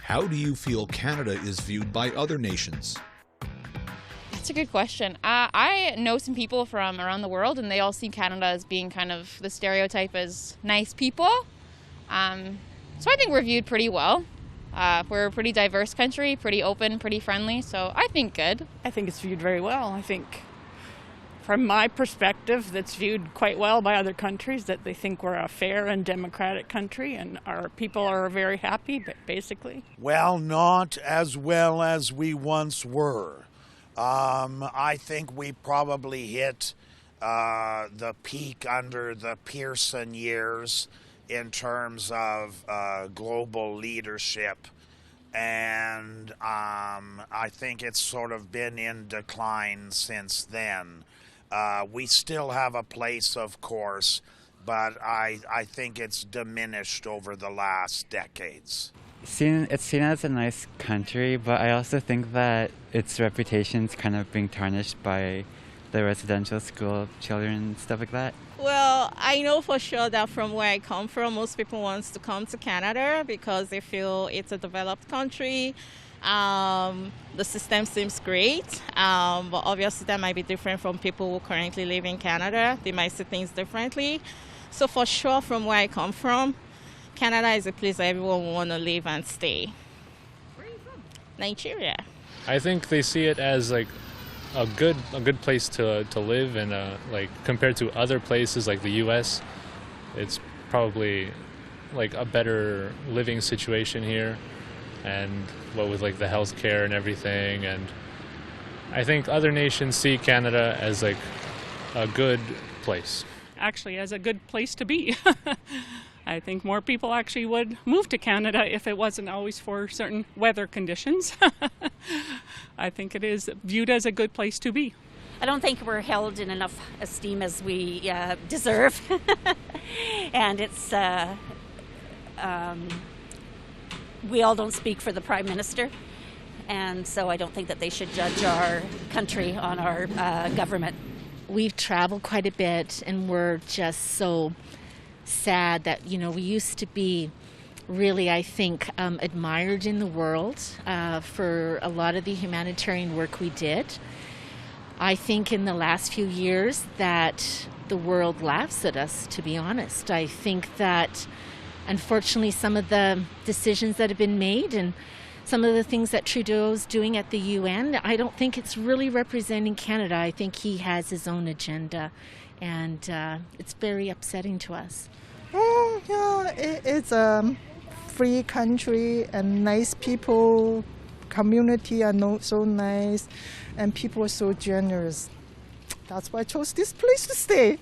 How do you feel Canada is viewed by other nations? That's a good question. I know some people from around the world, and they all see Canada as being kind of the stereotype as nice people. So I think we're viewed pretty well. We're a pretty diverse country, pretty open, pretty friendly, so I think good. I think it's viewed very well. I think from my perspective, that's viewed quite well by other countries, that they think we're a fair and democratic country and our people are very happy, but basically. Well, not as well as we once were. I think we probably hit the peak under the Pearson years in terms of global leadership, and I think it's sort of been in decline since then. We still have a place, of course, but I think it's diminished over the last decades. It's seen as a nice country, but I also think that its reputation's kind of being tarnished by the residential school children and stuff like that. Well, I know for sure that from where I come from, most people want to come to Canada because they feel it's a developed country. The system seems great, but obviously that might be different from people who currently live in Canada. They might see things differently. So for sure, from where I come from, Canada is a place that everyone will want to live and stay. Where are you from? Nigeria. I think they see it as like a good place to live, and like compared to other places like the U.S., it's probably like a better living situation here, and what with like the healthcare and everything. And I think other nations see Canada as like a good place. Actually, as a good place to be. I think more people actually would move to Canada if it wasn't always for certain weather conditions. I think it is viewed as a good place to be. I don't think we're held in enough esteem as we deserve. And it's, we all don't speak for the Prime Minister. And so I don't think that they should judge our country on our government. We've traveled quite a bit, and we're just so sad that, we used to be really, I think, admired in the world for a lot of the humanitarian work we did. I think in the last few years that the world laughs at us, to be honest. I think that, unfortunately, some of the decisions that have been made and some of the things that Trudeau's doing at the UN, I don't think it's really representing Canada. I think he has his own agenda, and it's very upsetting to us. Oh, yeah, it's a free country and nice people, community are so nice, and people are so generous. That's why I chose this place to stay.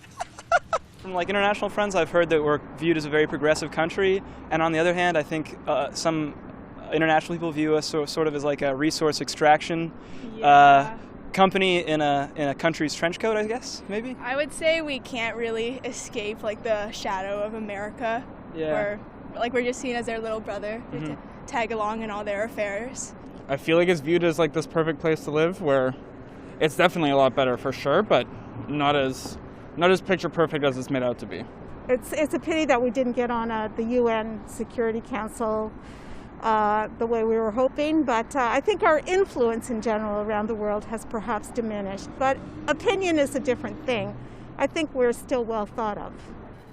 From like international friends, I've heard that we're viewed as a very progressive country, and on the other hand, I think some international people view us sort of as like a resource extraction company in a country's trench coat, I guess, maybe? I would say we can't really escape like the shadow of America. Yeah. We're just seen as their little brother, to tag along in all their affairs. I feel like it's viewed as like this perfect place to live, where it's definitely a lot better for sure, but not as picture perfect as it's made out to be. It's a pity that we didn't get on the UN Security Council the way we were hoping, but I think our influence in general around the world has perhaps diminished. But opinion is a different thing. I think we're still well thought of.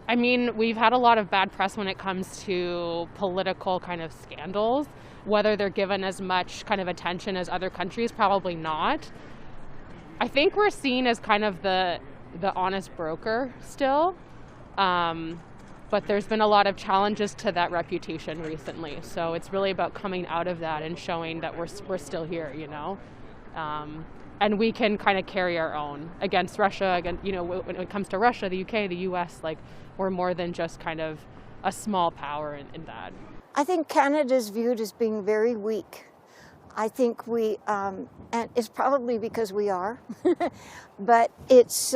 I mean, we've had a lot of bad press when it comes to political kind of scandals. Whether they're given as much kind of attention as other countries, probably not. I think we're seen as kind of the honest broker still. But there's been a lot of challenges to that reputation recently. So it's really about coming out of that and showing that we're still here, and we can kind of carry our own against Russia. When it comes to Russia, the UK, the US, like we're more than just kind of a small power in that. I think Canada is viewed as being very weak. I think we, and it's probably because we are, but it's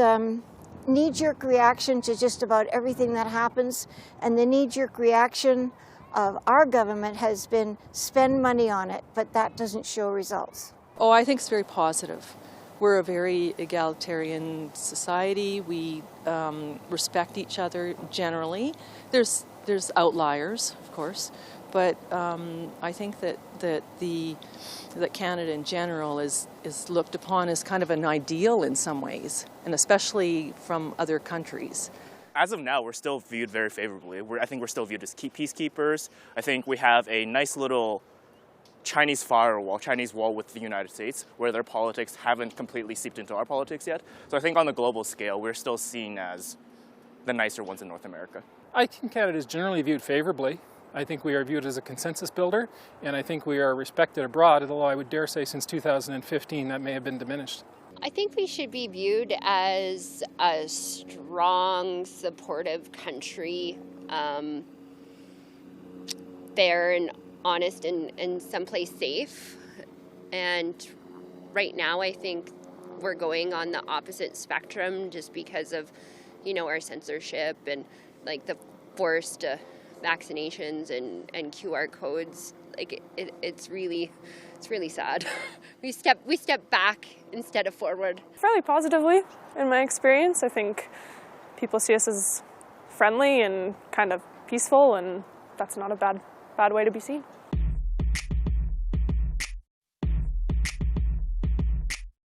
knee-jerk reaction to just about everything that happens, and the knee-jerk reaction of our government has been spend money on it, but that doesn't show results. Oh, I think it's very positive. We're a very egalitarian society. We respect each other generally. There's outliers, of course, but I think that Canada in general is looked upon as kind of an ideal in some ways, and especially from other countries. As of now, we're still viewed very favorably. I think we're still viewed as peacekeepers. I think we have a nice little Chinese firewall, Chinese wall with the United States, where their politics haven't completely seeped into our politics yet. So I think on the global scale, we're still seen as the nicer ones in North America. I think Canada is generally viewed favorably. I think we are viewed as a consensus builder, and I think we are respected abroad, although I would dare say since 2015 that may have been diminished. I think we should be viewed as a strong, supportive country, fair and honest and someplace safe. And right now I think we're going on the opposite spectrum just because of, our censorship and like the forced vaccinations and QR codes. Like it's really sad. we step back instead of forward. Fairly positively, in my experience. I think people see us as friendly and kind of peaceful, and that's not a bad way to be seen.